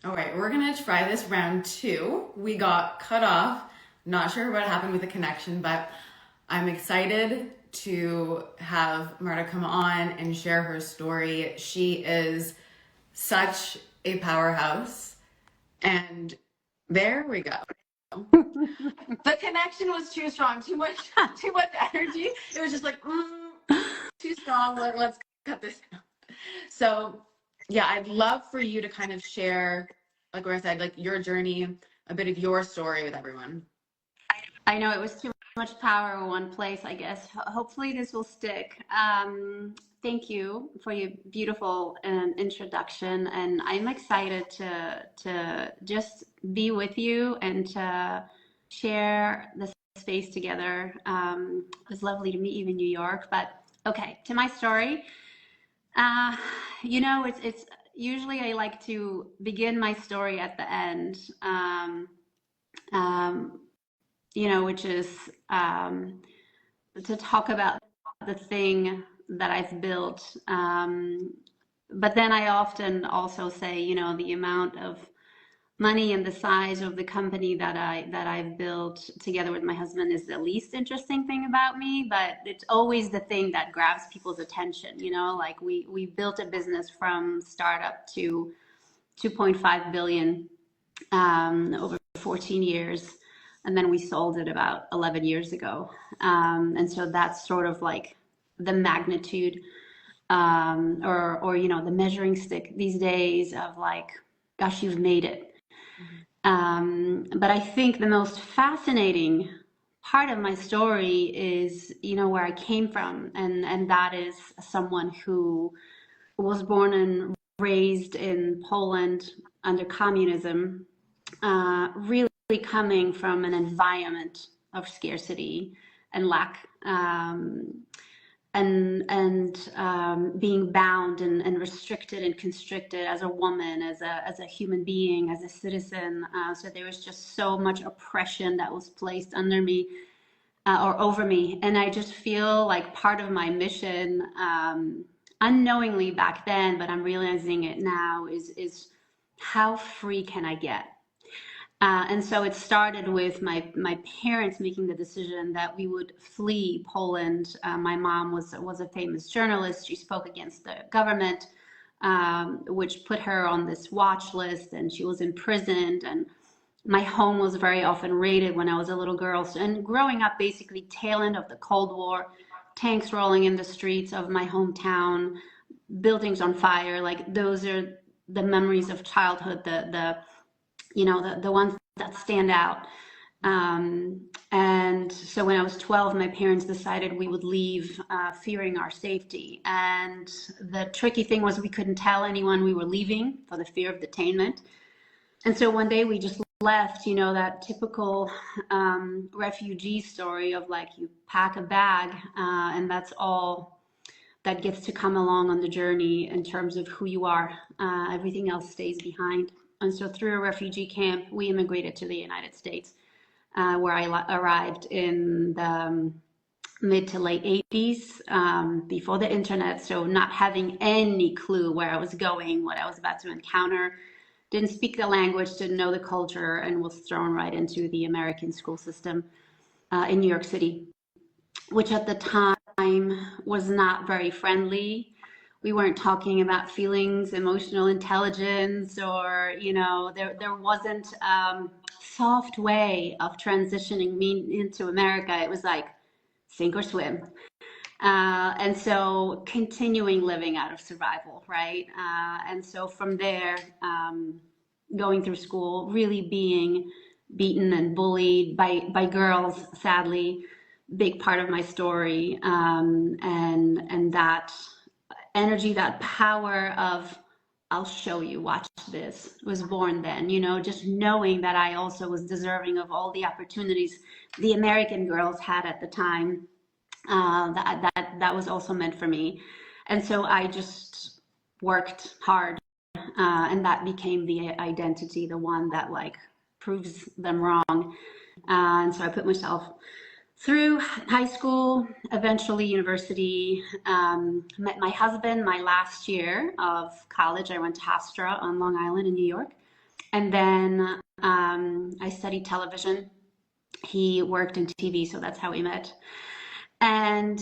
All right, we're gonna try this round two. We got cut off. Not sure what happened with the connection, but I'm excited to have Marta come on and share her story. She is such a powerhouse. And there we go. The connection was too strong, too much energy. It was just like, too strong. Let's cut this out. So, yeah, I'd love for you to kind of share, like what I said, like your journey, a bit of your story with everyone. I know it was too much power in one place, I guess. Hopefully this will stick. Thank you for your beautiful introduction, and I'm excited to just be with you and to share this space together. It was lovely to meet you in New York, but okay, to my story. Uh, it's usually I like to begin my story at the end. Um, which is to talk about the thing that I've built. But then I often also say, the amount of money and the size of the company that I've built together with my husband is the least interesting thing about me, but it's always the thing that grabs people's attention. Like we built a business from startup to 2.5 billion over 14 years. And then we sold it about 11 years ago. And so that's sort of like the magnitude or the measuring stick these days of like, gosh, you've made it. But I think the most fascinating part of my story is, where I came from. And that is someone who was born and raised in Poland under communism, really coming from an environment of scarcity and lack, and being bound and restricted and constricted as a woman, as a human being, as a citizen. So there was just so much oppression that was placed under me or over me, and I just feel like part of my mission, unknowingly back then, but I'm realizing it now, is how free can I get? And so it started with my parents making the decision that we would flee Poland. My mom was a famous journalist. She spoke against the government, which put her on this watch list, and she was imprisoned. And my home was very often raided when I was a little girl. And growing up, basically tail end of the Cold War, tanks rolling in the streets of my hometown, buildings on fire. Like those are the memories of childhood. The ones that stand out. And so when I was 12, my parents decided we would leave, fearing our safety. And the tricky thing was we couldn't tell anyone we were leaving for the fear of detainment. And so one day we just left, that typical refugee story of like you pack a bag and that's all that gets to come along on the journey in terms of who you are. Everything else stays behind. And so through a refugee camp, we immigrated to the United States, where I arrived in the mid to late 80s, before the internet. So not having any clue where I was going, what I was about to encounter, didn't speak the language, didn't know the culture, and was thrown right into the American school system in New York City, which at the time was not very friendly. We weren't talking about feelings, emotional intelligence, or, there wasn't soft way of transitioning me into America. It was like sink or swim. And so continuing living out of survival, right? And so from there, going through school, really being beaten and bullied by girls, sadly, big part of my story. And that energy, that power of I'll show you, watch this, was born then, just knowing that I also was deserving of all the opportunities the American girls had at the time. That was also meant for me. And so I just worked hard, and that became the identity, the one that like proves them wrong. And so I put myself through high school, eventually university, met my husband my last year of college. I went to Hofstra on Long Island in New York. And then I studied television. He worked in TV, so that's how we met. And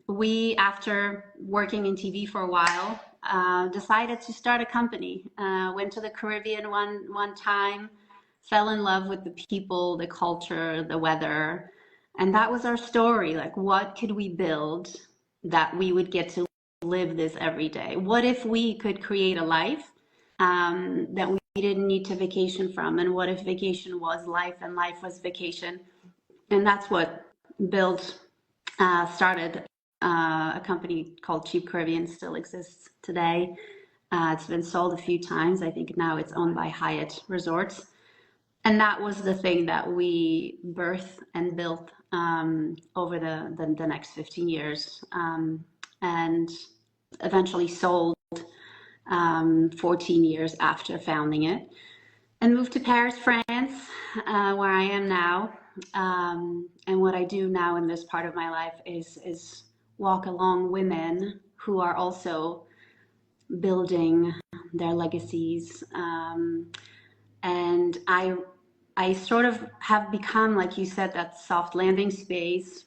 we, after working in TV for a while, decided to start a company. Went to the Caribbean one time, fell in love with the people, the culture, the weather. And that was our story. Like, what could we build that we would get to live this every day? What if we could create a life that we didn't need to vacation from? And what if vacation was life and life was vacation? And that's what started a company called Cheap Caribbean, still exists today. It's been sold a few times. I think now it's owned by Hyatt Resorts. And that was the thing that we birthed and built over the next 15 years, and eventually sold 14 years after founding it, and moved to Paris, France, where I am now. And what I do now in this part of my life is walk along women who are also building their legacies. And I sort of have become, like you said, that soft landing space.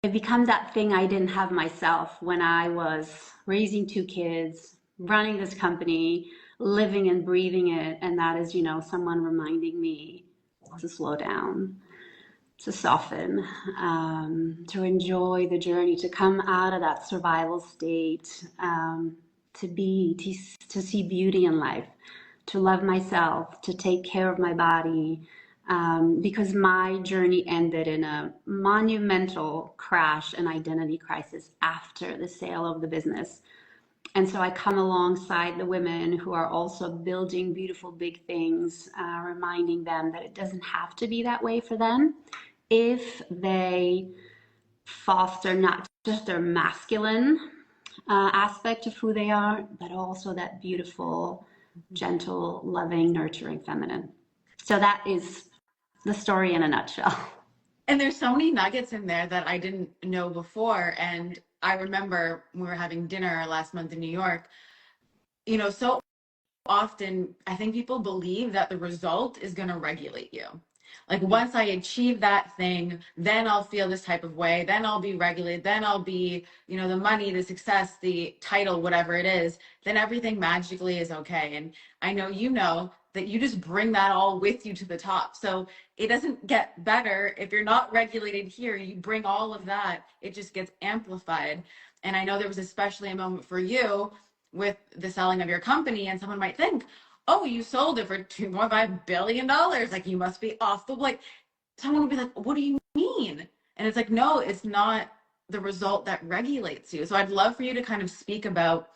I've become that thing I didn't have myself when I was raising 2 kids, running this company, living and breathing it. And that is, someone reminding me to slow down, to soften, to enjoy the journey, to come out of that survival state, to see beauty in life, to love myself, to take care of my body, because my journey ended in a monumental crash and identity crisis after the sale of the business. And so I come alongside the women who are also building beautiful big things, reminding them that it doesn't have to be that way for them if they foster not just their masculine aspect of who they are, but also that beautiful, gentle, loving, nurturing feminine. So that is the story in a nutshell. And there's so many nuggets in there that I didn't know before. And I remember we were having dinner last month in New York. So often I think people believe that the result is going to regulate you. Like, once I achieve that thing, then I'll feel this type of way, then I'll be regulated, then I'll be, the money, the success, the title, whatever it is, then everything magically is okay. And I know that you just bring that all with you to the top. So it doesn't get better if you're not regulated here. You bring all of that, it just gets amplified. And I know there was especially a moment for you with the selling of your company, and someone might think, oh, you sold it for $2.5 billion. Like, you must be off the, like, someone would be like, what do you mean? And it's like, no, it's not the result that regulates you. So I'd love for you to kind of speak about,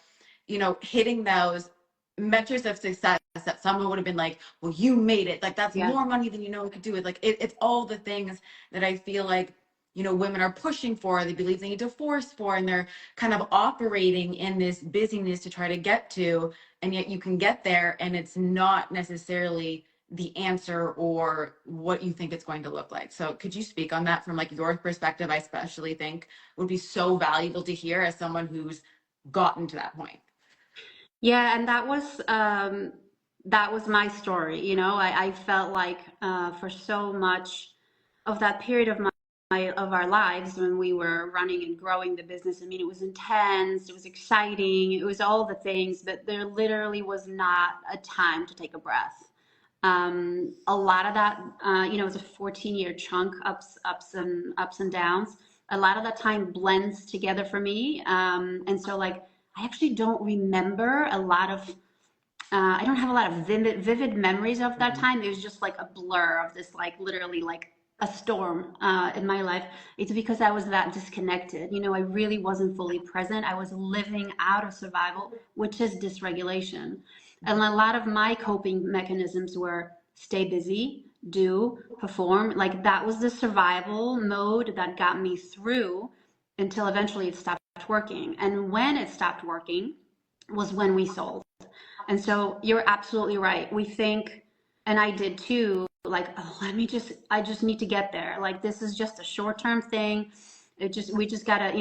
hitting those metrics of success that someone would have been like, well, you made it. Like, that's more money than you could do it. Like, it's all the things that I feel like, women are pushing for, they believe they need to force for, and they're kind of operating in this busyness to try to get to, and yet you can get there and it's not necessarily the answer or what you think it's going to look like. So could you speak on that from, like, your perspective? I especially think would be so valuable to hear as someone who's gotten to that point. Yeah, and that was my story. I felt like for so much of that period of of our lives when we were running and growing the business, I mean, it was intense, it was exciting, it was all the things, but there literally was not a time to take a breath. A lot of that, it was a 14-year chunk, ups and downs. A lot of that time blends together for me, and so, like, I actually don't remember a lot of. I don't have a lot of vivid memories of that time. It was just like a blur of this, like, literally like a storm in my life. It's because I was that disconnected. I really wasn't fully present. I was living out of survival, which is dysregulation. And a lot of my coping mechanisms were stay busy, do, perform. Like, that was the survival mode that got me through until eventually it stopped working. And when it stopped working was when we sold. And so you're absolutely right. We think, and I did too, like, oh, I just need to get there. Like, this is just a short-term thing. We just gotta,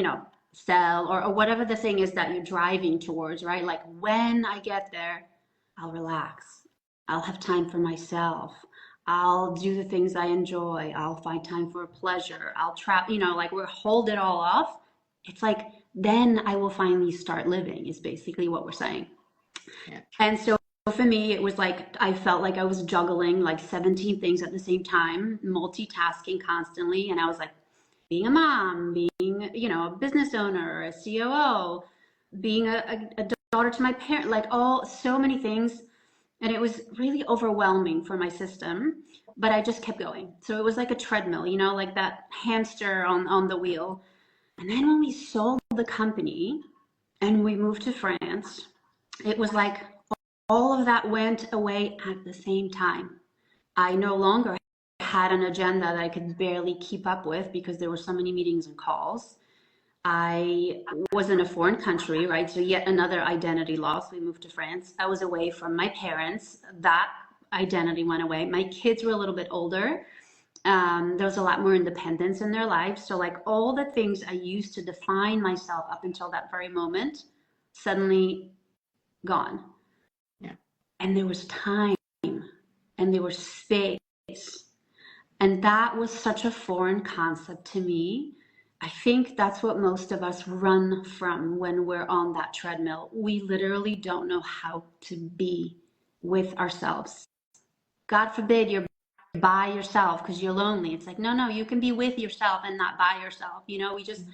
sell or whatever the thing is that you're driving towards, right? Like, when I get there, I'll relax. I'll have time for myself. I'll do the things I enjoy. I'll find time for pleasure. I'll travel, like we're hold it all off. It's like, then I will finally start living, is basically what we're saying. Yeah. And so for me, it was like I felt like I was juggling like 17 things at the same time, multitasking constantly. And I was like, being a mom, being, a business owner, a COO, being a daughter to my parent, like so many things. And it was really overwhelming for my system, but I just kept going. So it was like a treadmill, like that hamster on the wheel. And then when we sold the company and we moved to France, it was like all of that went away at the same time. I no longer had an agenda that I could barely keep up with because there were so many meetings and calls. I was in a foreign country, right? So yet another identity loss. We moved to France. I was away from my parents. That identity went away. My kids were a little bit older. There was a lot more independence in their lives. So like all the things I used to define myself up until that very moment, suddenly gone. Yeah. And there was time and there was space. And that was such a foreign concept to me. I think that's what most of us run from when we're on that treadmill. We literally don't know how to be with ourselves. God forbid you're by yourself because you're lonely. It's like, no, you can be with yourself and not by yourself. We just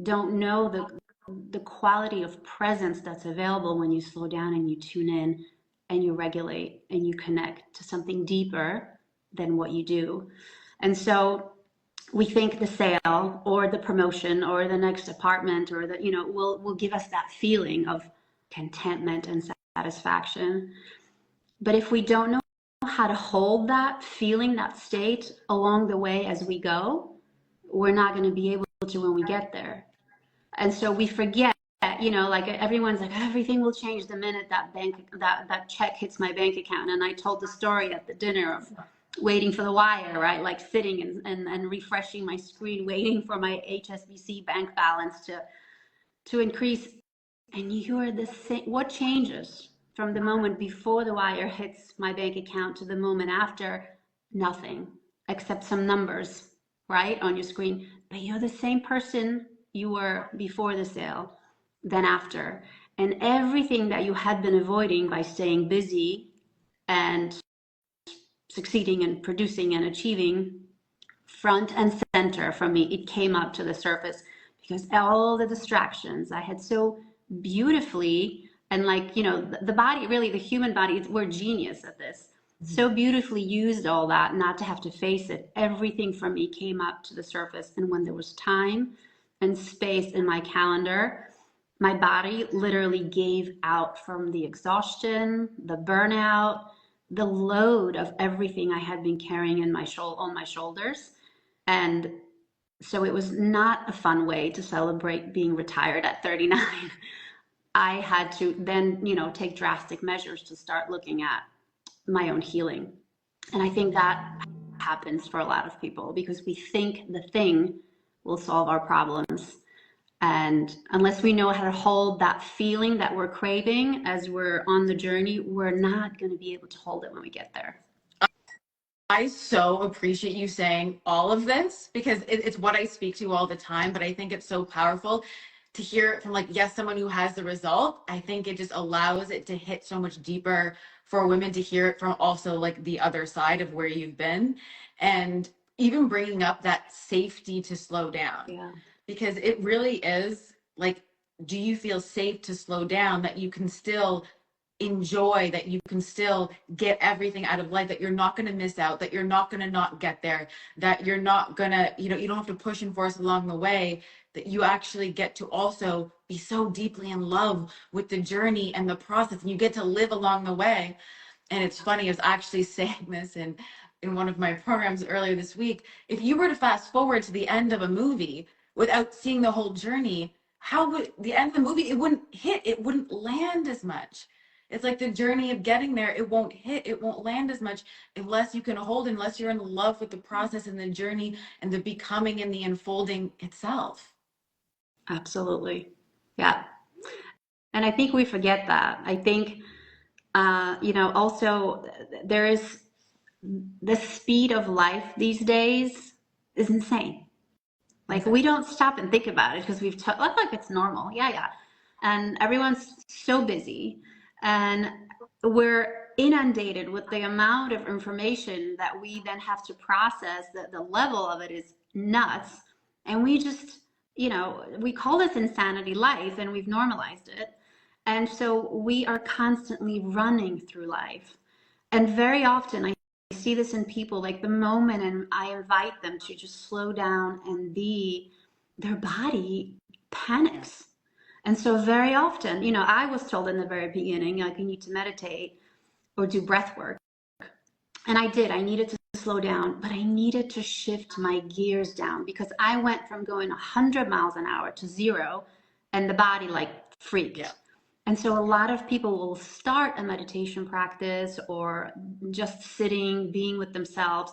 don't know the quality of presence that's available when you slow down and you tune in and you regulate and you connect to something deeper than what you do. And so we think the sale or the promotion or the next apartment or will give us that feeling of contentment and satisfaction. But if we don't know how to hold that feeling, that state along the way as we go, we're not going to be able to when we get there. And so we forget, like everyone's like, everything will change the minute that check hits my bank account. And I told the story at the dinner of waiting for the wire, right? Like sitting and refreshing my screen, waiting for my HSBC bank balance to increase. And you are the same. What changes from the moment before the wire hits my bank account to the moment after? Nothing, except some numbers, right, on your screen. But you're the same person you were before the sale, then after. And everything that you had been avoiding by staying busy and succeeding and producing and achieving, front and center for me, it came up to the surface because all the distractions I had so beautifully, and like, the body, really the human body, we're genius at this, so beautifully used all that not to have to face it. Everything from me came up to the surface. And when there was time and space in my calendar, my body literally gave out from the exhaustion, the burnout, the load of everything I had been carrying on my shoulders. And so it was not a fun way to celebrate being retired at 39. I had to then, take drastic measures to start looking at my own healing. And I think that happens for a lot of people because we think the thing will solve our problems. And unless we know how to hold that feeling that we're craving as we're on the journey, we're not going to be able to hold it when we get there. I so appreciate you saying all of this because it's what I speak to all the time, but I think it's so powerful to hear it from, like, yes, someone who has the result. I think it just allows it to hit so much deeper for women to hear it from also like the other side of where you've been, and even bringing up that safety to slow down. Yeah. Because it really is like, do you feel safe to slow down, that you can still enjoy, that you can still get everything out of life, that you're not going to miss out, that you're not going to not get there, that you're not going to, you don't have to push and force along the way, that you actually get to also be so deeply in love with the journey and the process, and you get to live along the way. And it's funny, I was actually saying this in one of my programs earlier this week. If you were to fast forward to the end of a movie without seeing the whole journey, how would the end of the movie, it wouldn't land as much. It's like the journey of getting there, it won't land as much unless you can hold, unless you're in love with the process and the journey and the becoming and the unfolding itself. Absolutely. Yeah. And I think we forget that. I think Also there is the speed of life these days is insane. Like we don't stop and think about it because like it's normal. Yeah, yeah. And everyone's so busy and we're inundated with the amount of information that we then have to process. The level of it is nuts. And we just, we call this insanity life and we've normalized it. And so we are constantly running through life. And very often I see this in people, like the moment and I invite them to just slow down and be, their body panics. And so very often, I was told in the very beginning, like you need to meditate or do breath work. And I did. I needed to slow down, but I needed to shift my gears down because I went from going 100 miles an hour to 0 and the body like freaked. Yeah. And so a lot of people will start a meditation practice or just sitting, being with themselves.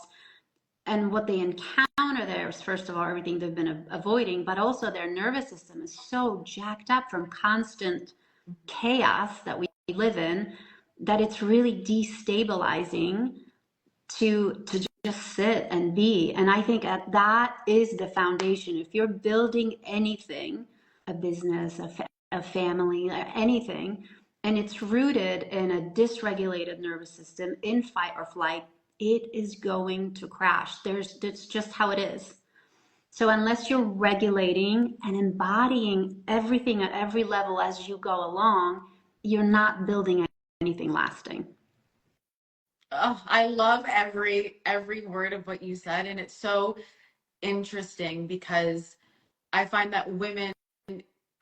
And what they encounter there is, first of all, everything they've been avoiding, but also their nervous system is so jacked up from constant chaos that we live in that it's really destabilizing to just sit and be. And I think that is the foundation. If you're building anything, a business, a family, anything, and it's rooted in a dysregulated nervous system, in fight or flight, it is going to crash. That's just how it is. So unless you're regulating and embodying everything at every level as you go along, you're not building anything lasting. Oh, I love every word of what you said, and it's so interesting because I find that women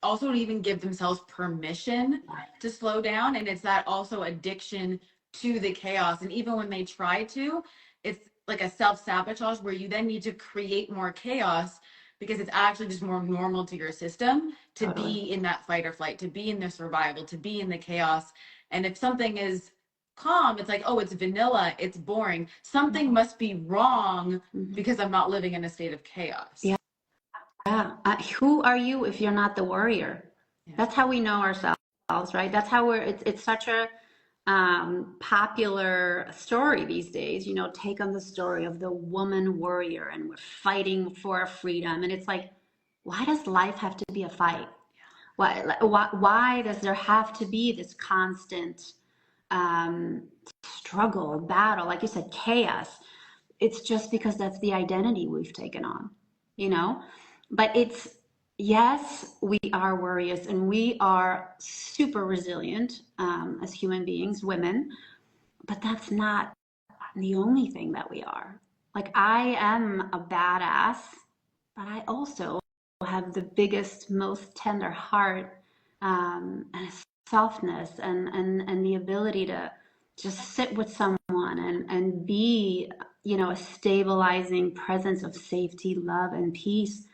also don't even give themselves permission to slow down, and it's that also addiction to the chaos. And even when they try to, it's like a self-sabotage where you then need to create more chaos because it's actually just more normal to your system to be in that fight or flight, to be in the survival, to be in the chaos. And if something is calm, it's like, oh, it's vanilla, it's boring. Something must be wrong because I'm not living in a state of chaos. Yeah. Who are you if you're not the warrior? Yeah. That's how we know ourselves, right? That's how it's such a popular story these days. Take on the story of the woman warrior and we're fighting for our freedom. And it's like, why does life have to be a fight? Why does there have to be this constant struggle, battle, like you said, chaos? It's just because that's the identity we've taken on, but yes, we are warriors and we are super resilient as human beings, women, but that's not the only thing that we are. Like I am a badass, but I also have the biggest, most tender heart and a softness and the ability to just sit with someone and be, a stabilizing presence of safety, love, and peace.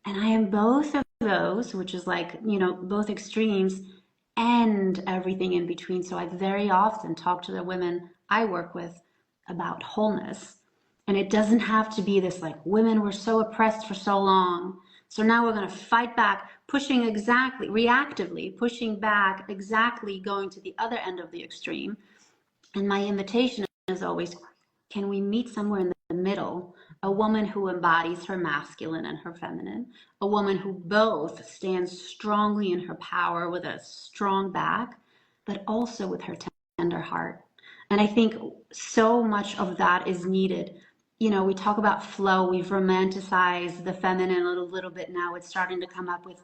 And I am both of those, which is like, both extremes and everything in between. So I very often talk to the women I work with about wholeness. And it doesn't have to be this like, women were so oppressed for so long, so now we're going to fight back, pushing exactly, reactively, pushing back, exactly going to the other end of the extreme. And my invitation is always, can we meet somewhere in the middle? A woman who embodies her masculine and her feminine, a woman who both stands strongly in her power with a strong back, but also with her tender heart. And I think so much of that is needed. We talk about flow, we've romanticized the feminine a little bit now. It's starting to come up with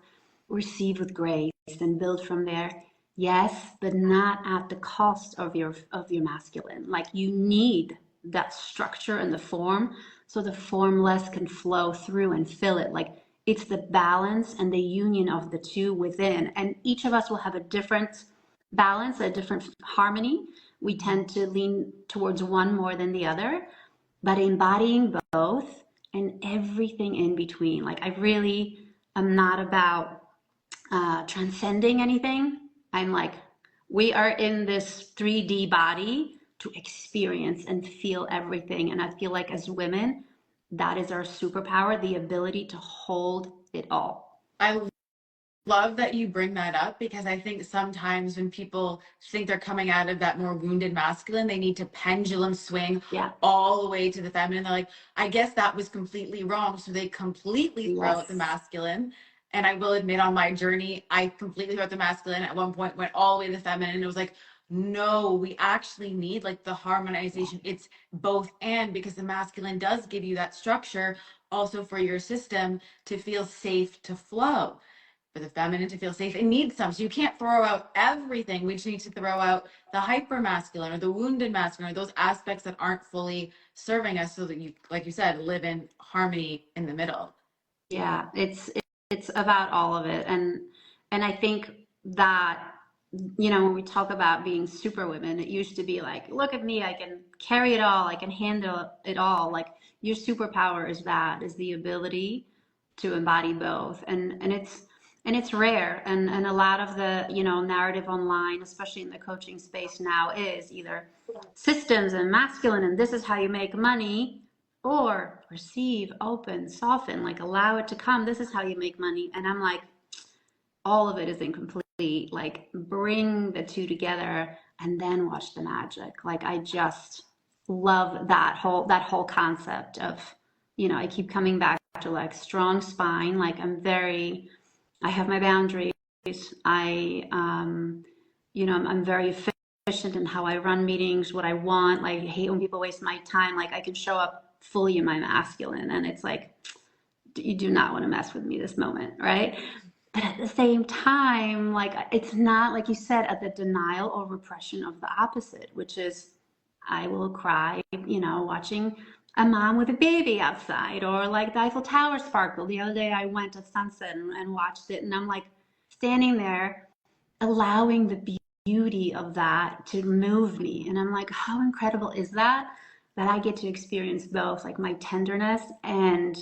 receive with grace and build from there. Yes, but not at the cost of your masculine. Like you need that structure and the form so the formless can flow through and fill it. Like it's the balance and the union of the two within. And each of us will have a different balance, a different harmony. We tend to lean towards one more than the other, but embodying both and everything in between. Like I really am not about transcending anything. I'm like, we are in this 3D body to experience and feel everything. And I feel like as women, that is our superpower, the ability to hold it all. I love that you bring that up, because I think sometimes when people think they're coming out of that more wounded masculine, they need to pendulum swing Yeah. all the way to the feminine. They're like, I guess that was completely wrong. So they completely throw out the Yes. masculine. And I will admit, on my journey, I completely threw out the masculine. At one point, went all the way to the feminine. And it was like, no, we actually need like the harmonization. It's both and, because the masculine does give you that structure also for your system to feel safe to flow. For the feminine to feel safe, it needs some. So you can't throw out everything. We just need to throw out the hyper masculine or the wounded masculine, or those aspects that aren't fully serving us, so that you, like you said, live in harmony in the middle. Yeah, it's about all of it. And I think that, you know, when we talk about being superwomen, it used to be like, look at me, I can carry it all, I can handle it all. Like your superpower is that, is the ability to embody both. And it's rare. And a lot of the, you know, narrative online, especially in the coaching space now, is either systems and masculine and this is how you make money, or receive, open, soften, like allow it to come. This is how you make money. And I'm like, all of it is incomplete. Like bring the two together and then watch the magic. Like I just love that whole concept of, you know, I keep coming back to like strong spine. Like I have my boundaries. I you know, I'm very efficient in how I run meetings, what I want. Like I hate when people waste my time. Like I can show up fully in my masculine, and it's like, you do not want to mess with me this moment, right? But at the same time, like it's not, like you said, at the denial or repression of the opposite, which is I will cry, you know, watching a mom with a baby outside, or like the Eiffel Tower sparkle. The other day I went to sunset and watched it, and I'm like standing there allowing the beauty of that to move me. And I'm like, how incredible is that? That I get to experience both, like my tenderness and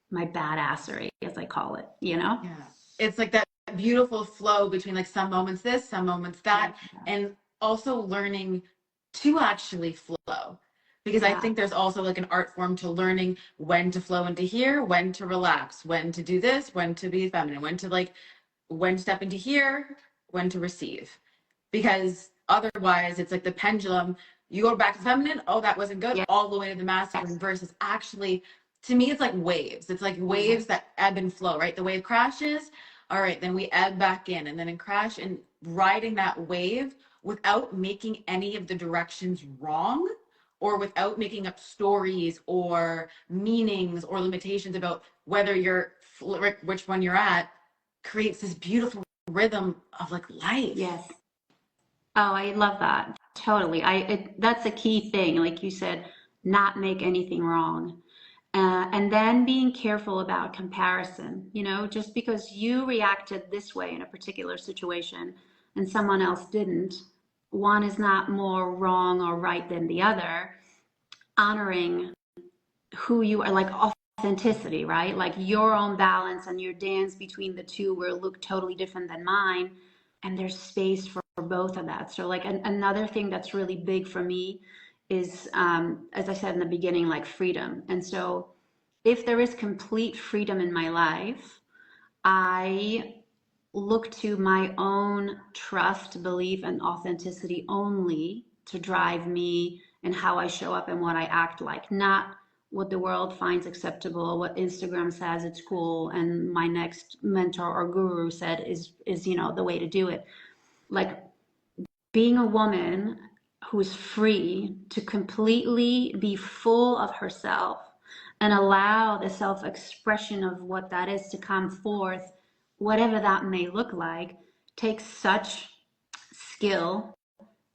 my badassery, as I call it, you know? Yeah. It's like that beautiful flow between like some moments this, some moments that, and also learning to actually flow. Because I Yeah. think there's also like an art form to learning when to flow into here, when to relax, when to do this, when to be feminine, when to step into here, when to receive. Because otherwise it's like the pendulum, you go back to feminine, oh, that wasn't good, Yeah. all the way to the masculine, Yes. versus actually, to me, it's like waves. It's like waves that ebb and flow, right? The wave crashes, all right, then we ebb back in, and then in crash, and riding that wave without making any of the directions wrong, or without making up stories or meanings or limitations about whether you're which one you're at, creates this beautiful rhythm of like life. Yes. Oh, I love that. Totally. That's a key thing. Like you said, not make anything wrong. And then being careful about comparison. You know, just because you reacted this way in a particular situation and someone else didn't, one is not more wrong or right than the other. Honoring who you are, like authenticity, right? Like your own balance and your dance between the two will look totally different than mine. And there's space for both of that. So, like, another thing that's really big for me is, as I said in the beginning, like freedom. And so, if there is complete freedom in my life, I look to my own trust, belief, and authenticity only to drive me and how I show up and what I act like, not what the world finds acceptable, what Instagram says it's cool, and my next mentor or guru said is you know the way to do it. Like being a woman who's free to completely be full of herself and allow the self-expression of what that is to come forth, whatever that may look like, takes such skill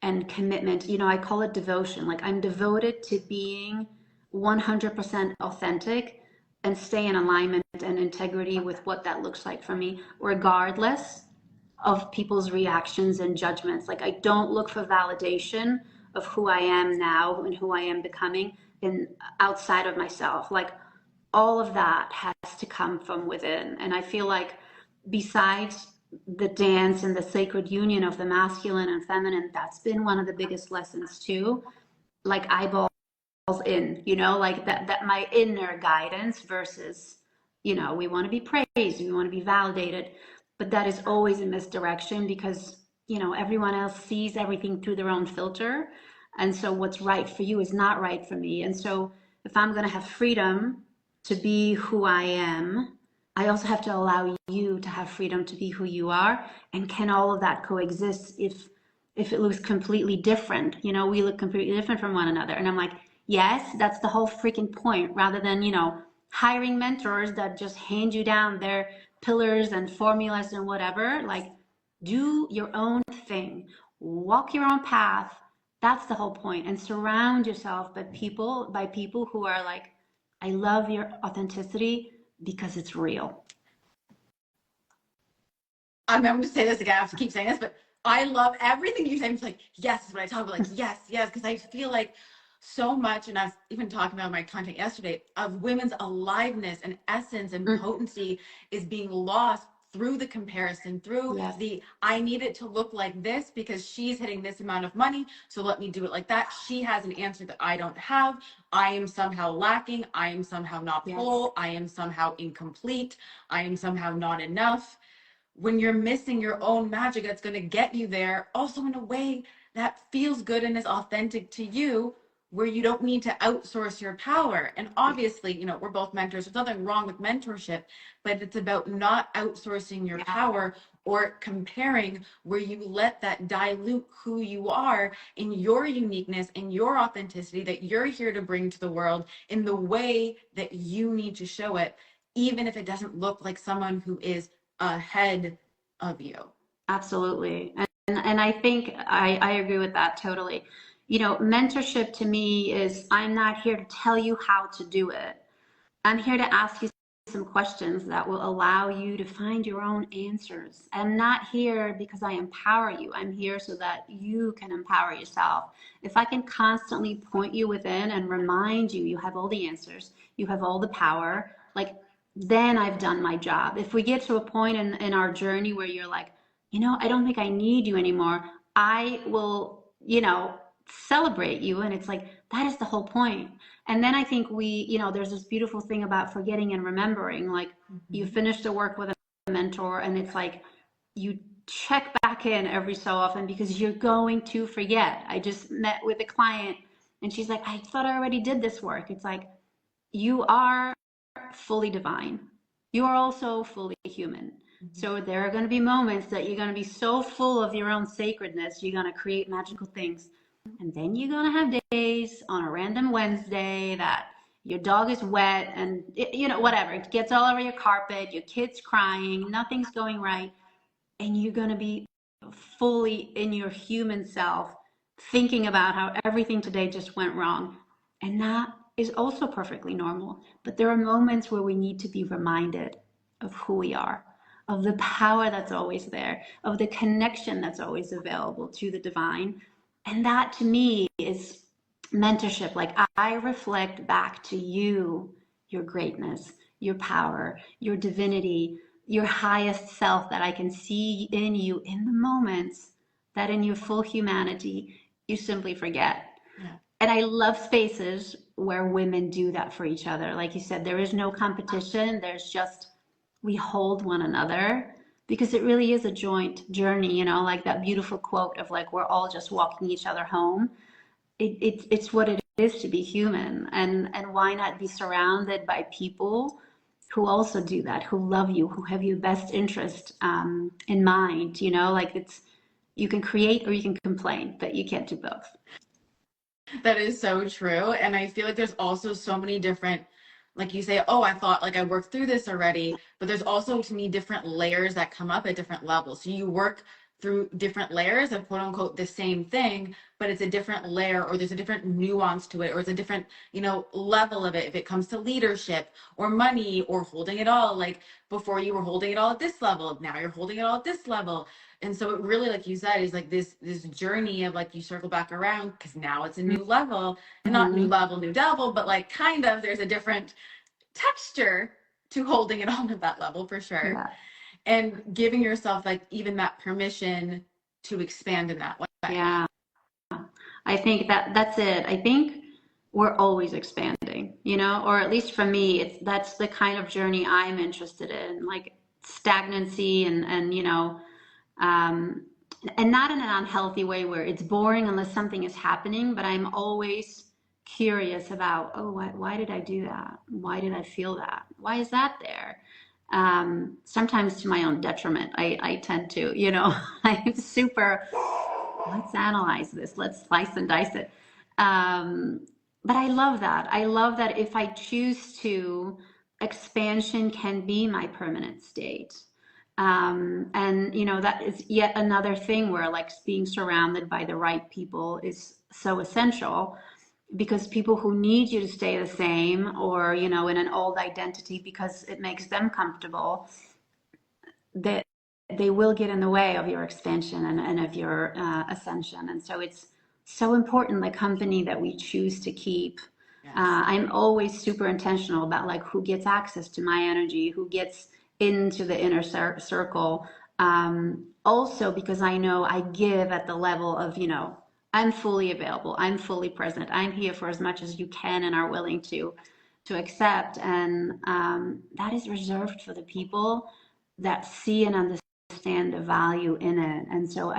and commitment. You know, I call it devotion. Like I'm devoted to being 100% authentic and stay in alignment and integrity with what that looks like for me, regardless of people's reactions and judgments. Like I don't look for validation of who I am now and who I am becoming in outside of myself. Like all of that has to come from within. And I feel like besides the dance and the sacred union of the masculine and feminine, that's been one of the biggest lessons too. Like eyeballs in, you know, like that my inner guidance versus, you know, we want to be praised, we want to be validated. but that is always a misdirection because, everyone else sees everything through their own filter. And so what's right for you is not right for me. And so if I'm going to have freedom to be who I am, I also have to allow you to have freedom to be who you are. And can all of that coexist if it looks completely different? We look completely different from one another. And I'm like, yes, that's the whole freaking point, rather than, hiring mentors that just hand you down their pillars and formulas and whatever. Like, do your own thing, walk your own path. That's the whole point. And surround yourself by people who are like, I love your authenticity because it's real. I'm going to say this again. I have to keep saying this, but I love everything you say. I'm like, yes, is what I talk about. Like, yes, yes. Because I feel like so much, and I was even talking about my content yesterday, of women's aliveness and essence and potency is being lost through the comparison, through Yes. I need it to look like this because she's hitting this amount of money, so let me do it like that. She has an answer that I don't have. I am somehow lacking. I am somehow not whole. I am somehow incomplete. I am somehow not enough. When you're missing your own magic that's going to get you there, also in a way that feels good and is authentic to you, where you don't need to outsource your power. And obviously, we're both mentors. There's nothing wrong with mentorship, but it's about not outsourcing your power or comparing, where you let that dilute who you are in your uniqueness and your authenticity that you're here to bring to the world in the way that you need to show it, even if it doesn't look like someone who is ahead of you. Absolutely. And I think I agree with that totally. Mentorship to me is, I'm not here to tell you how to do it. I'm here to ask you some questions that will allow you to find your own answers. I'm not here because I empower you. I'm here so that you can empower yourself. If I can constantly point you within and remind you, you have all the answers, you have all the power, like, then I've done my job. If we get to a point in our journey where you're like, I don't think I need you anymore, I will, celebrate you. And it's like, that is the whole point. And then I think there's this beautiful thing about forgetting and remembering. Like, you finish the work with a mentor, and it's like you check back in every so often because you're going to forget. I just met with a client and she's like, I thought I already did this work. It's like, you are fully divine. You are also fully human. So there are going to be moments that you're going to be so full of your own sacredness, you're going to create magical things. And then you're going to have days on a random Wednesday that your dog is wet and, whatever. It gets all over your carpet, your kid's crying, nothing's going right. And you're going to be fully in your human self, thinking about how everything today just went wrong. And that is also perfectly normal. But there are moments where we need to be reminded of who we are, of the power that's always there, of the connection that's always available to the divine. And that to me is mentorship. Like, I reflect back to you your greatness, your power, your divinity, your highest self that I can see in you in the moments that in your full humanity you simply forget. Yeah. And I love spaces where women do that for each other. Like you said, there is no competition. There's just, we hold one another, because it really is a joint journey, like that beautiful quote of like, we're all just walking each other home. It's what it is to be human. And why not be surrounded by people who also do that, who love you, who have your best interest in mind, like, you can create or you can complain, but you can't do both. That is so true. And I feel like there's also so many different, like you say, oh, I thought like I worked through this already, but there's also to me different layers that come up at different levels. So you work through different layers of quote unquote the same thing, but it's a different layer, or there's a different nuance to it, or it's a different, level of it. If it comes to leadership or money or holding it all, like before you were holding it all at this level, now you're holding it all at this level. And so it really, like you said, is like this journey of like you circle back around because now it's a new level, and not new level, new devil, but like kind of there's a different texture to holding it all at that level for sure. Yeah. And giving yourself like even that permission to expand in that way. Yeah. I think that's it. I think we're always expanding, or at least for me, that's the kind of journey I'm interested in. Like, stagnancy and um, and not in an unhealthy way where it's boring unless something is happening, but I'm always curious about, oh, why did I do that? Why did I feel that? Why is that there? Sometimes to my own detriment, I tend to, I'm super, let's analyze this, let's slice and dice it. But I love that. I love that if I choose to, expansion can be my permanent state. And that is yet another thing where like being surrounded by the right people is so essential, because people who need you to stay the same or in an old identity because it makes them comfortable, that they will get in the way of your expansion and of your ascension. And so it's so important the company that we choose to keep. Yes. I'm always super intentional about like who gets access to my energy, who gets into the inner circle. Also because I know I give at the level of, I'm fully available, I'm fully present, I'm here for as much as you can and are willing to accept. And that is reserved for the people that see and understand the value in it. And so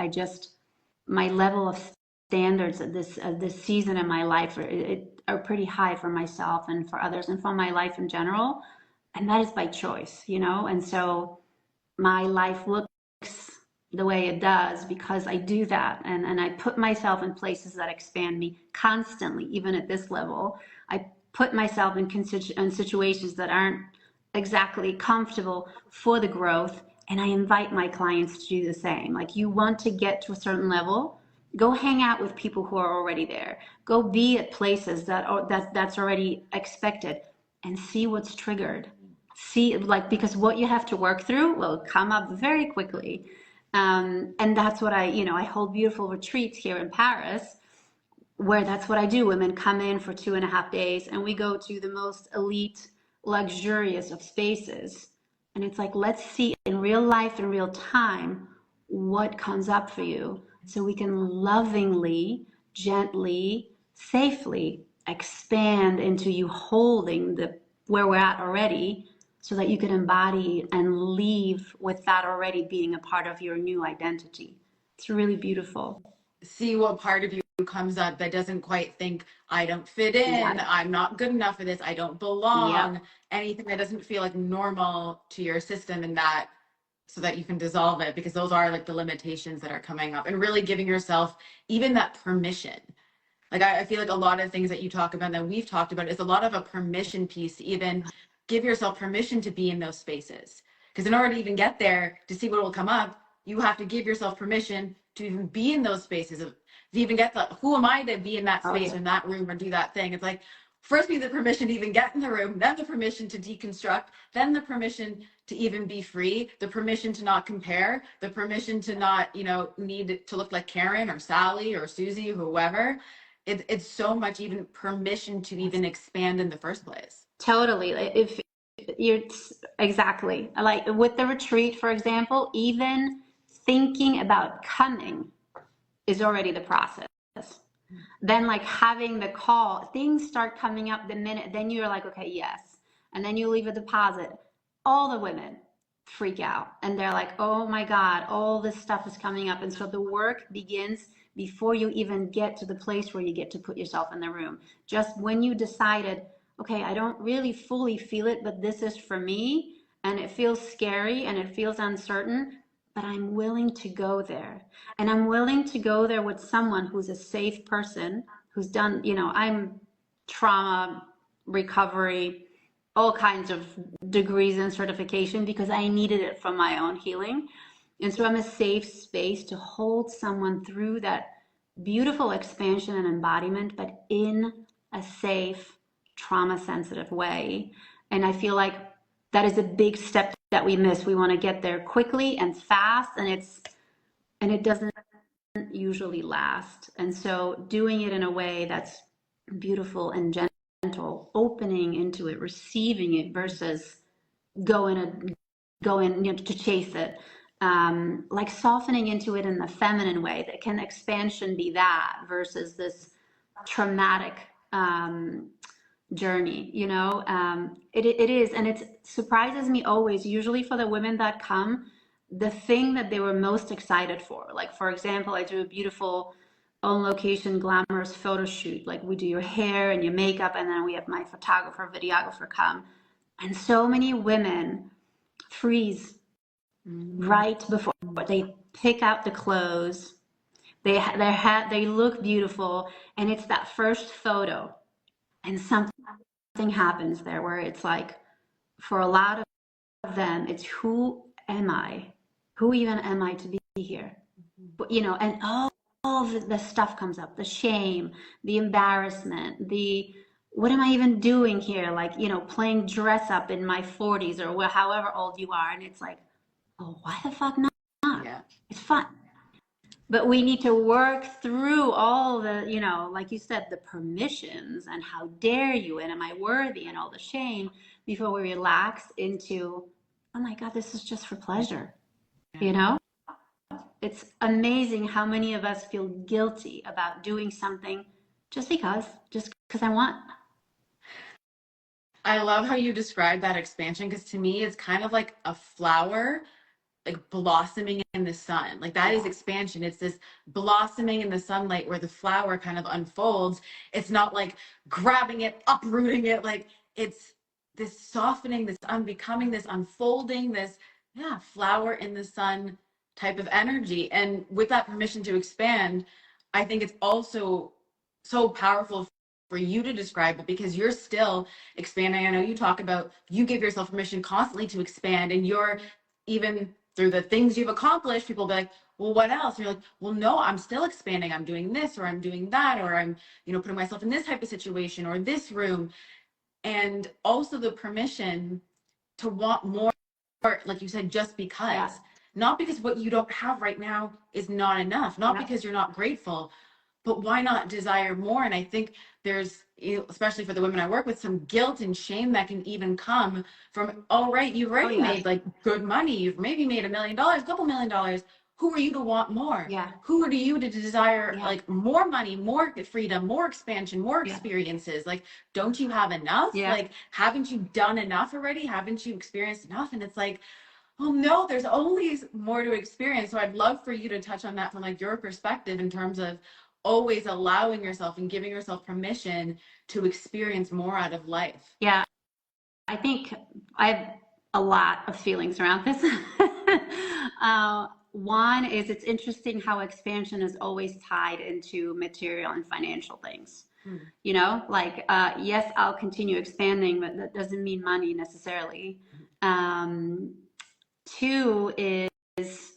my level of standards at this season in my life are pretty high for myself and for others and for my life in general. And that is by choice, and so my life looks the way it does because I do that, and I put myself in places that expand me constantly, even at this level. I put myself in situations that aren't exactly comfortable for the growth, and I invite my clients to do the same. Like, you want to get to a certain level, go hang out with people who are already there. Go be at places that's already expected, and see what's triggered. See, like, because what you have to work through will come up very quickly. And that's what I hold beautiful retreats here in Paris, where that's what I do. Women come in for 2.5 days and we go to the most elite, luxurious of spaces. And it's like, let's see in real life, in real time, what comes up for you, so we can lovingly, gently, safely expand into you holding where we're at already, so that you can embody and leave with that already being a part of your new identity. It's really beautiful. See what part of you comes up that doesn't quite think, I don't fit in, I'm not good enough for this, I don't belong, anything that doesn't feel like normal to your system, and that, so that you can dissolve it, because those are like the limitations that are coming up, and really giving yourself even that permission. Like, I feel like a lot of things that you talk about, that we've talked about, is a lot of a permission piece to even give yourself permission to be in those spaces. Because in order to even get there, to see what will come up, you have to give yourself permission to even be in those spaces, to even get the, who am I to be in that space or in that room or do that thing? It's like, first be the permission to even get in the room, then the permission to deconstruct, then the permission to even be free, the permission to not compare, the permission to not, need to look like Karen or Sally or Susie or whoever. It's so much even permission to even expand in the first place. Totally. If you're exactly like with the retreat, for example, even thinking about coming is already the process. Then, like, having the call, things start coming up the minute, then you're like, okay, yes. And then you leave a deposit. All the women freak out and they're like, oh my God, all this stuff is coming up. And so the work begins before you even get to the place where you get to put yourself in the room. Just when you decided, okay, I don't really fully feel it, but this is for me, and it feels scary and it feels uncertain, but I'm willing to go there. And I'm willing to go there with someone who's a safe person, who's done, I'm trauma, recovery, all kinds of degrees and certification, because I needed it for my own healing. And so I'm a safe space to hold someone through that beautiful expansion and embodiment, but in a safe, trauma sensitive way. And I feel like that is a big step that we miss. We want to get there quickly and fast, and it doesn't usually last. And so doing it in a way that's beautiful and gentle, opening into it, receiving it, versus going to chase it, like softening into it in the feminine way. That can expansion be that, versus this traumatic journey, you know. It is, and it surprises me always, usually for the women that come, the thing that they were most excited for. Like, for example, I do a beautiful on location glamorous photo shoot. Like, we do your hair and your makeup, and then we have my photographer, videographer come. And so many women freeze right before they pick out the clothes. They look beautiful, and it's that first photo, and something happens there where it's like, for a lot of them, it's who am I? Who even am I to be here? But, you know, and all the stuff comes up, the shame, the embarrassment, the what am I even doing here? Like, you know, playing dress up in my 40s or however old you are. And it's like, oh, why the fuck not? Yeah. It's fun. But we need to work through all the, you know, like you said, the permissions and how dare you and am I worthy and all the shame before we relax into, oh my God, this is just for pleasure. You know? It's amazing how many of us feel guilty about doing something just because I want. I love how you describe that expansion, because to me it's kind of like a flower like blossoming in the sun. Like that is expansion. It's this blossoming in the sunlight where the flower kind of unfolds. It's not like grabbing it, uprooting it. Like it's this softening, this unbecoming, this unfolding, this flower in the sun type of energy. And with that permission to expand, I think it's also so powerful for you to describe it, because you're still expanding. I know you talk about you give yourself permission constantly to expand, and you're even through the things you've accomplished, people be like, well, what else? And you're like, well, no, I'm still expanding. I'm doing this, or I'm doing that, or I'm, you know, putting myself in this type of situation or this room. And also the permission to want more, like you said, just because. Not because what you don't have right now is not enough, not because you're not grateful, but why not desire more? And I think there's, especially for the women I work with, some guilt and shame that can even come from, all right, you've already made like good money. You've maybe made $1 million, couple $1 million. Who are you to want more? Who are you to desire like more money, more freedom, more expansion, more experiences? Like, don't you have enough? Like, haven't you done enough already? Haven't you experienced enough? And it's like, oh no, there's always more to experience. So I'd love for you to touch on that from like your perspective in terms of always allowing yourself and giving yourself permission to experience more out of life. Yeah, I think I have a lot of feelings around this. One is, it's interesting how expansion is always tied into material and financial things. You know, like, yes, I'll continue expanding, but that doesn't mean money necessarily. Two is,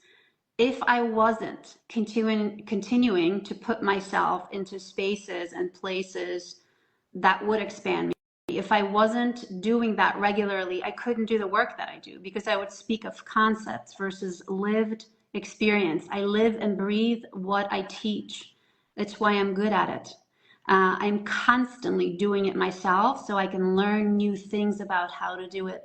if I wasn't continuing to put myself into spaces and places that would expand me, if I wasn't doing that regularly, I couldn't do the work that I do, because I would speak of concepts versus lived experience. I live and breathe what I teach. It's why I'm good at it. I'm constantly doing it myself so I can learn new things about how to do it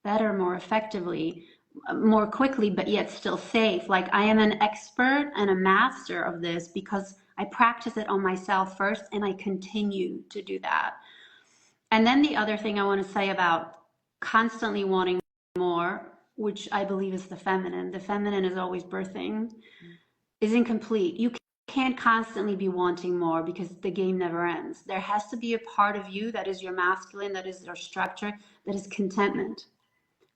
better, more effectively, more quickly, but yet still safe. Like, I am an expert and a master of this because I practice it on myself first, and I continue to do that. And then the other thing I want to say about constantly wanting more, which I believe is the feminine is always birthing, is incomplete. You can't constantly be wanting more, because the game never ends. There has to be a part of you that is your masculine, that is your structure, that is contentment.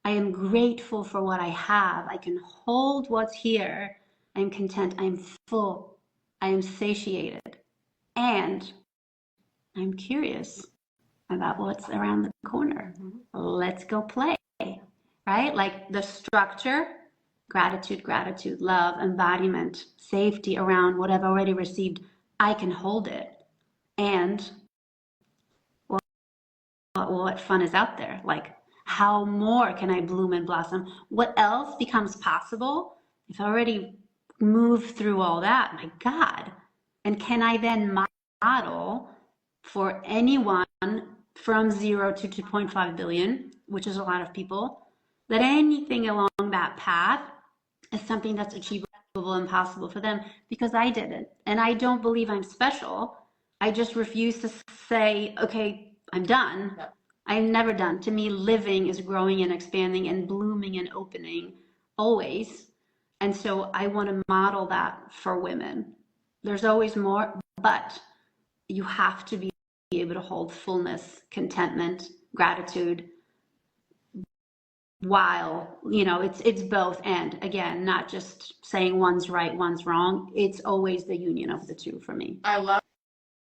I am grateful for what I have. I can hold what's here. I am content. I am full. I am satiated. And I'm curious about what's around the corner. Let's go play, right? Like the structure, gratitude, love, embodiment, safety around what I've already received. I can hold it. And what fun is out there? Like, how more can I bloom and blossom? What else becomes possible if I already moved through all that? My God. And can I then model for anyone from 0 to 2.5 billion, which is a lot of people, that anything along that path is something that's achievable and possible for them, because I did it. And I don't believe I'm special. I just refuse to say, okay, I'm done. Yeah. I'm never done. To me, living is growing and expanding and blooming and opening always. And so I want to model that for women. There's always more, but you have to be able to hold fullness, contentment, gratitude, while, it's both. And again, not just saying one's right, one's wrong. It's always the union of the two for me. I love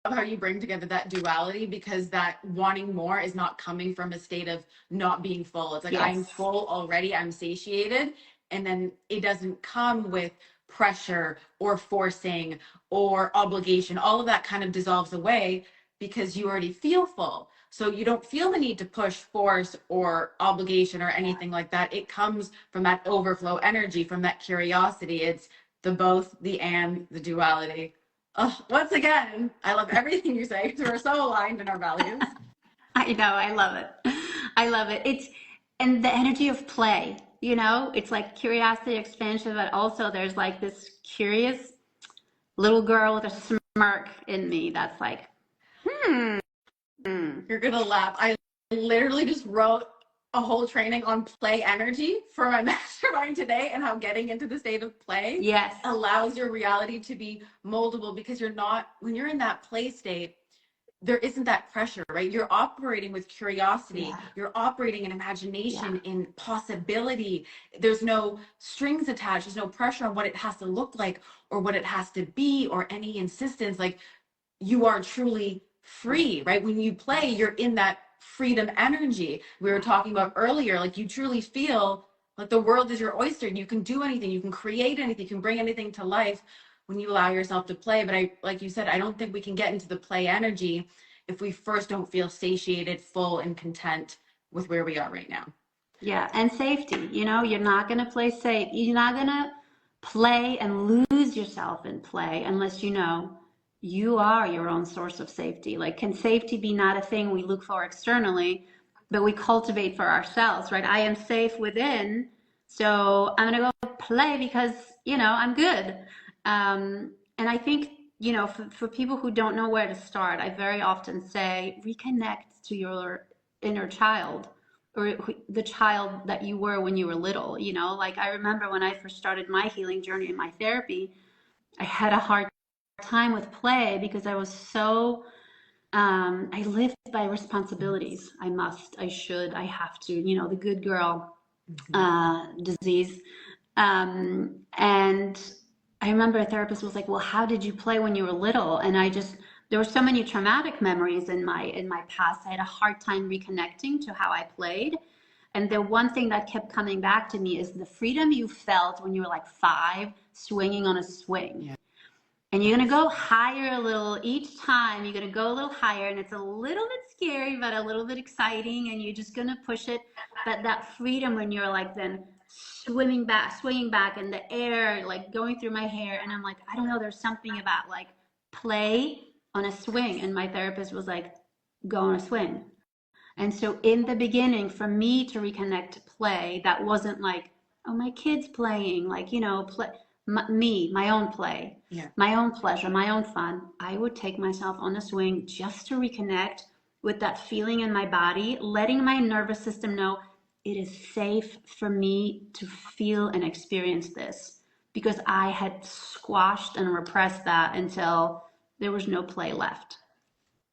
how you bring together that duality, because that wanting more is not coming from a state of not being full. It's like, Yes. I'm full already, I'm satiated. And then it doesn't come with pressure or forcing or obligation. All of that kind of dissolves away because you already feel full. So you don't feel the need to push, force, or obligation or anything like that. It comes from that overflow energy, from that curiosity. It's the both, the and, the duality. Oh, once again, I love everything you say because we're so aligned in our values. I know, I love it. I love it. And the energy of play, it's like curiosity, expansion, but also there's like this curious little girl with a smirk in me that's like, You're gonna laugh. I literally just wrote a whole training on play energy for my mastermind today, and how getting into the state of play yes, allows your reality to be moldable, because when you're in that play state, there isn't that pressure, right? You're operating with curiosity. yeah, You're operating in imagination, yeah, in possibility. There's no strings attached. There's no pressure on what it has to look like or what it has to be or any insistence. Like, you are truly free, right? When you play, you're in that freedom energy we were talking about earlier. Like, you truly feel like the world is your oyster. You can do anything. You can create anything. You can bring anything to life when you allow yourself to play. But like you said, I don't think we can get into the play energy if we first don't feel satiated, full, and content with where we are right now. yeah. And safety, you're not going to play safe. You're not going to play and lose yourself in play unless you are your own source of safety. Like, can safety be not a thing we look for externally, but we cultivate for ourselves, right? I am safe within, so I'm gonna go play because I'm good. And I think for people who don't know where to start, I very often say reconnect to your inner child, or the child that you were when you were little. Like, I remember when I first started my healing journey and my therapy, I had a hard time with play because I was so I lived by responsibilities. I must, I should, I have to, the good girl disease. And I remember a therapist was like, well, how did you play when you were little? And there were so many traumatic memories in my past. I had a hard time reconnecting to how I played. And the one thing that kept coming back to me is the freedom you felt when you were like 5, swinging on a swing. Yeah. And you're going to go higher a little each time. You're going to go a little higher, and it's a little bit scary, but a little bit exciting, and you're just going to push it. But that freedom when you're like then swinging back in the air, like going through my hair. And I'm like, I don't know, there's something about like play on a swing. And my therapist was like, go on a swing. And so in the beginning, for me to reconnect to play, that wasn't like, oh, my kid's playing, like, play. My own play, Yeah. my own pleasure, my own fun. I would take myself on a swing just to reconnect with that feeling in my body, letting my nervous system know it is safe for me to feel and experience this, because I had squashed and repressed that until there was no play left.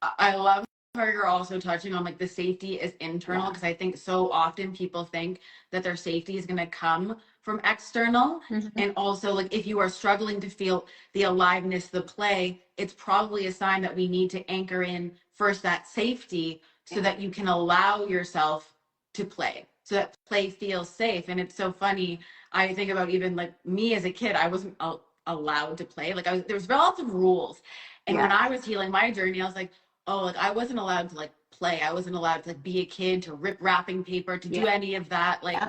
I love how you're also touching on like the safety is internal, because I think so often people think that their safety is going to come from external. And also, like, if you are struggling to feel the aliveness, the play, it's probably a sign that we need to anchor in first that safety so that you can allow yourself to play, so that play feels safe. And it's so funny. I think about even like me as a kid, I wasn't allowed to play. Like, there was lots of rules. And when I was healing my journey, I was like, oh, like I wasn't allowed to like play. I wasn't allowed to like be a kid, to rip wrapping paper, to do any of that. Like,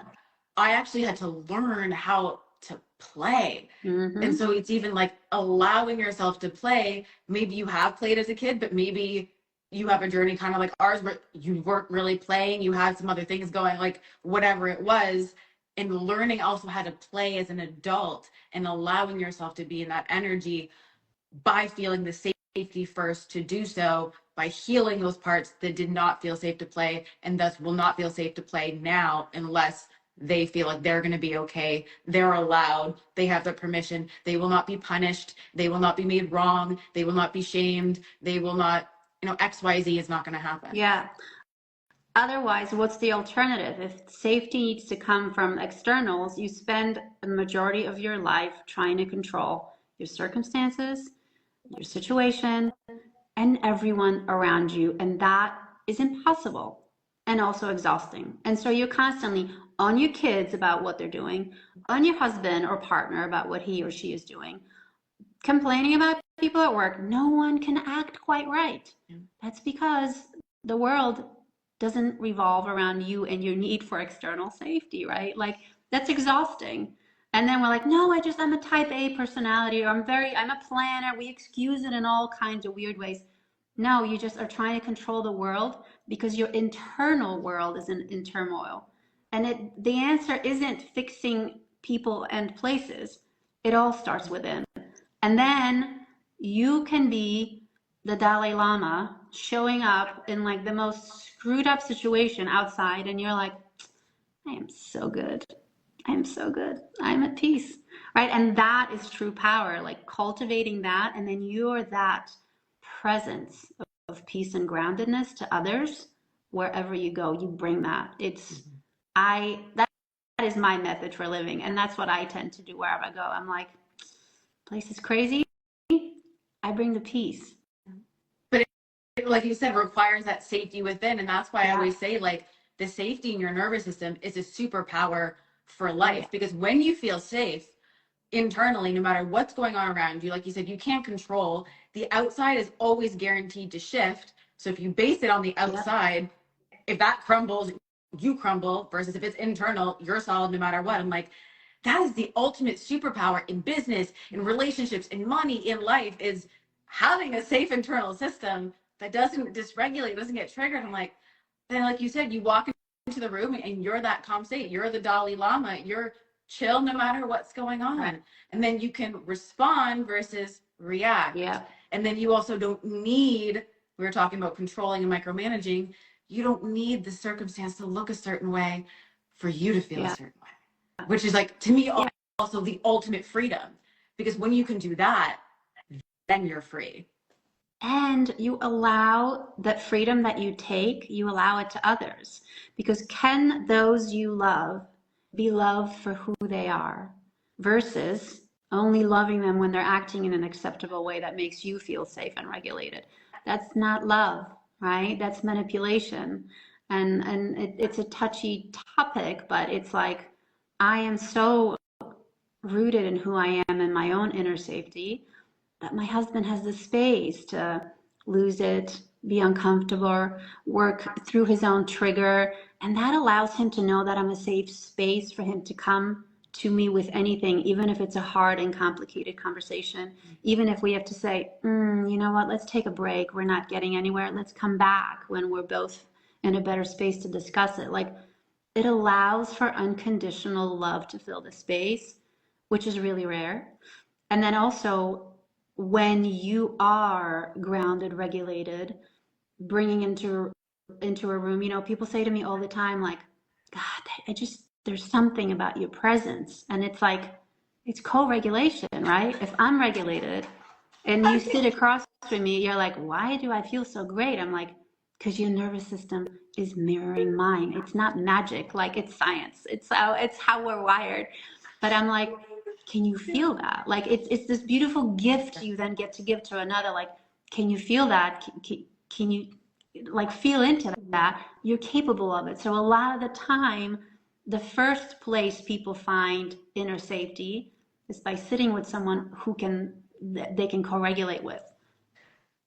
I actually had to learn how to play. And so it's even like allowing yourself to play. Maybe you have played as a kid, but maybe you have a journey kind of like ours where you weren't really playing. You had some other things going, like whatever it was. And learning also how to play as an adult and allowing yourself to be in that energy by feeling the safety first to do so by healing those parts that did not feel safe to play and thus will not feel safe to play now unless they feel like they're going to be okay, they're allowed, they have the permission, they will not be punished, they will not be made wrong, they will not be shamed, they will not, XYZ is not going to happen. Yeah. Otherwise, what's the alternative? If safety needs to come from externals, you spend a majority of your life trying to control your circumstances, your situation, and everyone around you. And that is impossible and also exhausting. And so you're constantly on your kids about what they're doing, on your husband or partner about what he or she is doing, complaining about people at work. No one can act quite right. That's because the world doesn't revolve around you and your need for external safety, right? Like, that's exhausting. And then we're like, no, I'm a type A personality, or I'm a planner. We excuse it in all kinds of weird ways. No, you just are trying to control the world because your internal world is in turmoil. And the answer isn't fixing people and places. It all starts within. And then you can be the Dalai Lama showing up in like the most screwed up situation outside, and you're like, I am so good. I am so good. I'm at peace, right? And that is true power, like cultivating that. And then you're that presence of peace and groundedness to others. Wherever you go, you bring that. That is my method for living. And that's what I tend to do wherever I go. I'm like, place is crazy. I bring the peace. But it, like you said, requires that safety within. And that's why I always say, like, the safety in your nervous system is a superpower for life. Because when you feel safe internally, no matter what's going on around you, like you said, you can't control. The outside is always guaranteed to shift. So if you base it on the outside, if that crumbles, you crumble, versus if it's internal, you're solid no matter what. I'm like, that is the ultimate superpower in business, in relationships, in money, in life, is having a safe internal system that doesn't dysregulate, doesn't get triggered. I'm like, then like you said, you walk into the room and you're that calm state. You're the Dalai Lama. You're chill no matter what's going on. Right. And then you can respond versus react. Yeah. And then you also don't need, we were talking about controlling and micromanaging, you don't need the circumstance to look a certain way for you to feel a certain way, which is like, to me, also the ultimate freedom. Because when you can do that, then you're free. And you allow that freedom that you take, you allow it to others. Because can those you love be loved for who they are versus only loving them when they're acting in an acceptable way that makes you feel safe and regulated? That's not love, right? That's manipulation. And it's a touchy topic, but it's like, I am so rooted in who I am and my own inner safety that my husband has the space to lose it, be uncomfortable, work through his own trigger. And that allows him to know that I'm a safe space for him to come to me with anything, even if it's a hard and complicated conversation, even if we have to say, you know what, let's take a break. We're not getting anywhere. Let's come back when we're both in a better space to discuss it. Like, it allows for unconditional love to fill the space, which is really rare. And then also, when you are grounded, regulated, bringing into a room, people say to me all the time, like, God, there's something about your presence. And it's like, it's co-regulation, right? If I'm regulated and you sit across from me, you're like, why do I feel so great? I'm like, because your nervous system is mirroring mine. It's not magic, like, it's science. It's how we're wired. But I'm like, can you feel that? Like, it's this beautiful gift you then get to give to another. Like, can you feel that? Can you like feel into that? You're capable of it. So a lot of the time, the first place people find inner safety is by sitting with someone they can co-regulate with.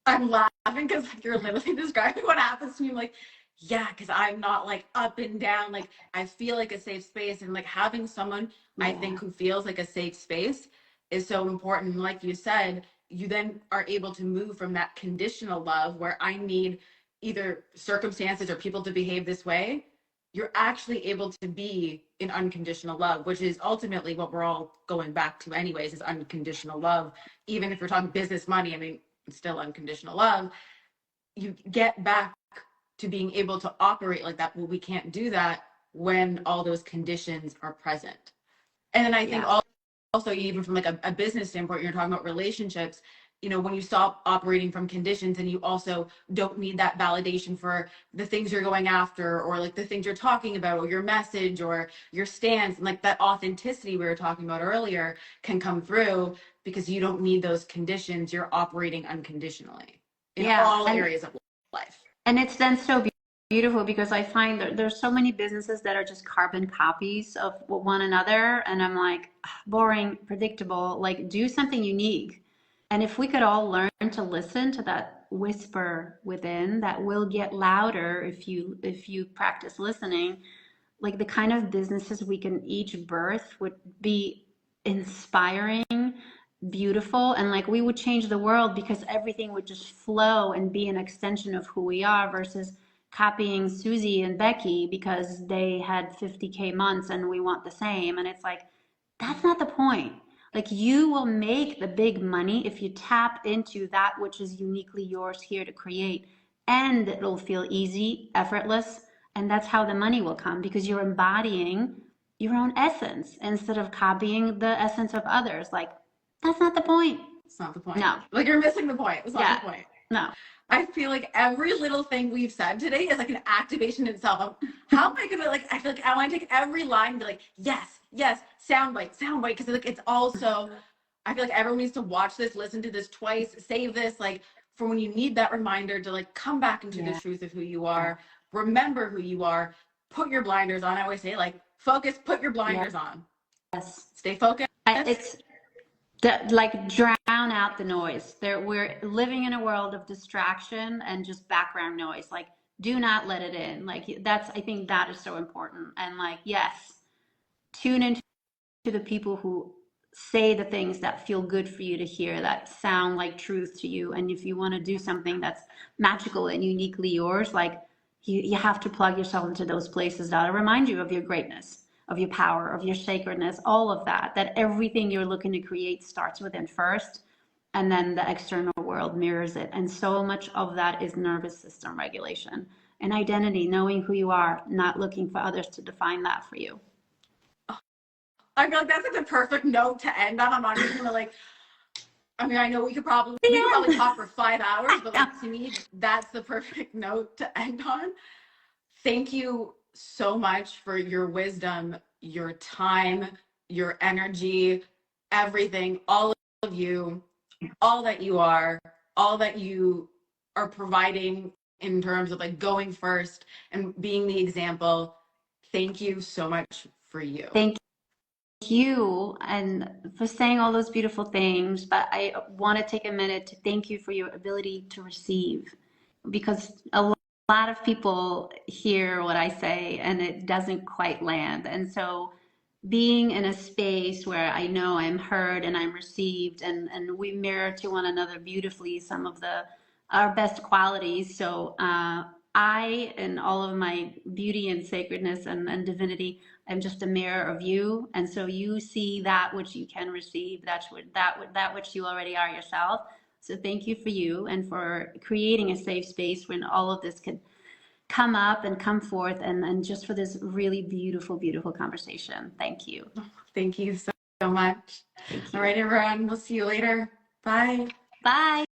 I'm laughing because you're literally describing what happens to me. I'm like, yeah, because I'm not like up and down. Like, I feel like a safe space, and like having someone I think who feels like a safe space is so important. Like you said, you then are able to move from that conditional love where I need either circumstances or people to behave this way. You're actually able to be in unconditional love, which is ultimately what we're all going back to anyways, is unconditional love. Even if we're talking business, money, I mean, still unconditional love, you get back to being able to operate like that. Well, we can't do that when all those conditions are present. And then I think also, even from like a business standpoint, you're talking about relationships, you know, when you stop operating from conditions and you also don't need that validation for the things you're going after, or like the things you're talking about, or your message or your stance, and like that authenticity we were talking about earlier can come through because you don't need those conditions. You're operating unconditionally in all areas of life. And it's then so beautiful, because I find that there's so many businesses that are just carbon copies of one another. And I'm like, boring, predictable, like do something unique. And if we could all learn to listen to that whisper within, that will get louder if you practice listening, like the kind of businesses we can each birth would be inspiring, beautiful, and like we would change the world, because everything would just flow and be an extension of who we are, versus copying Susie and Becky because they had 50K months and we want the same. And it's like, that's not the point. Like, you will make the big money if you tap into that which is uniquely yours here to create, and it'll feel easy, effortless. And that's how the money will come, because you're embodying your own essence instead of copying the essence of others. Like, that's not the point. It's not the point. No. Like, you're missing the point. It's not the point. No. I feel like every little thing we've said today is like an activation in itself. How am I gonna, like, I feel like I want to take every line and be like, yes, soundbite, because like it's also, I feel like everyone needs to watch this, listen to this twice, save this, like for when you need that reminder to like come back into the truth of who you are, remember who you are, put your blinders on. I always say, like, focus, put your blinders on. Yes. Stay focused. It's like drown out the noise. We're living in a world of distraction and just background noise. Like, do not let it in. Like, I think that is so important. And like, yes, tune into the people who say the things that feel good for you to hear, that sound like truth to you. And if you want to do something that's magical and uniquely yours, like you have to plug yourself into those places that'll remind you of your greatness, of your power, of your sacredness, all of that, that everything you're looking to create starts within first, and then the external world mirrors it. And so much of that is nervous system regulation and identity, knowing who you are, not looking for others to define that for you. I feel like that's like the perfect note to end on. I'm not even gonna like, I mean, I know we could probably talk for 5 hours, but like, to me, that's the perfect note to end on. Thank you so much for your wisdom, your time, your energy, everything, all of you, all that you are, all that you are providing in terms of like going first and being the example. Thank you so much for you. Thank you, and for saying all those beautiful things. But I want to take a minute to thank you for your ability to receive, because a lot of people hear what I say and it doesn't quite land. And so being in a space where I know I'm heard and I'm received, and we mirror to one another beautifully some of our best qualities. So I, and all of my beauty and sacredness and divinity, I'm just a mirror of you. And so you see that which you can receive, that which you already are yourself. So thank you for you, and for creating a safe space when all of this could come up and come forth, and just for this really beautiful, beautiful conversation. Thank you. Thank you so much. All right, everyone. We'll see you later. Bye. Bye.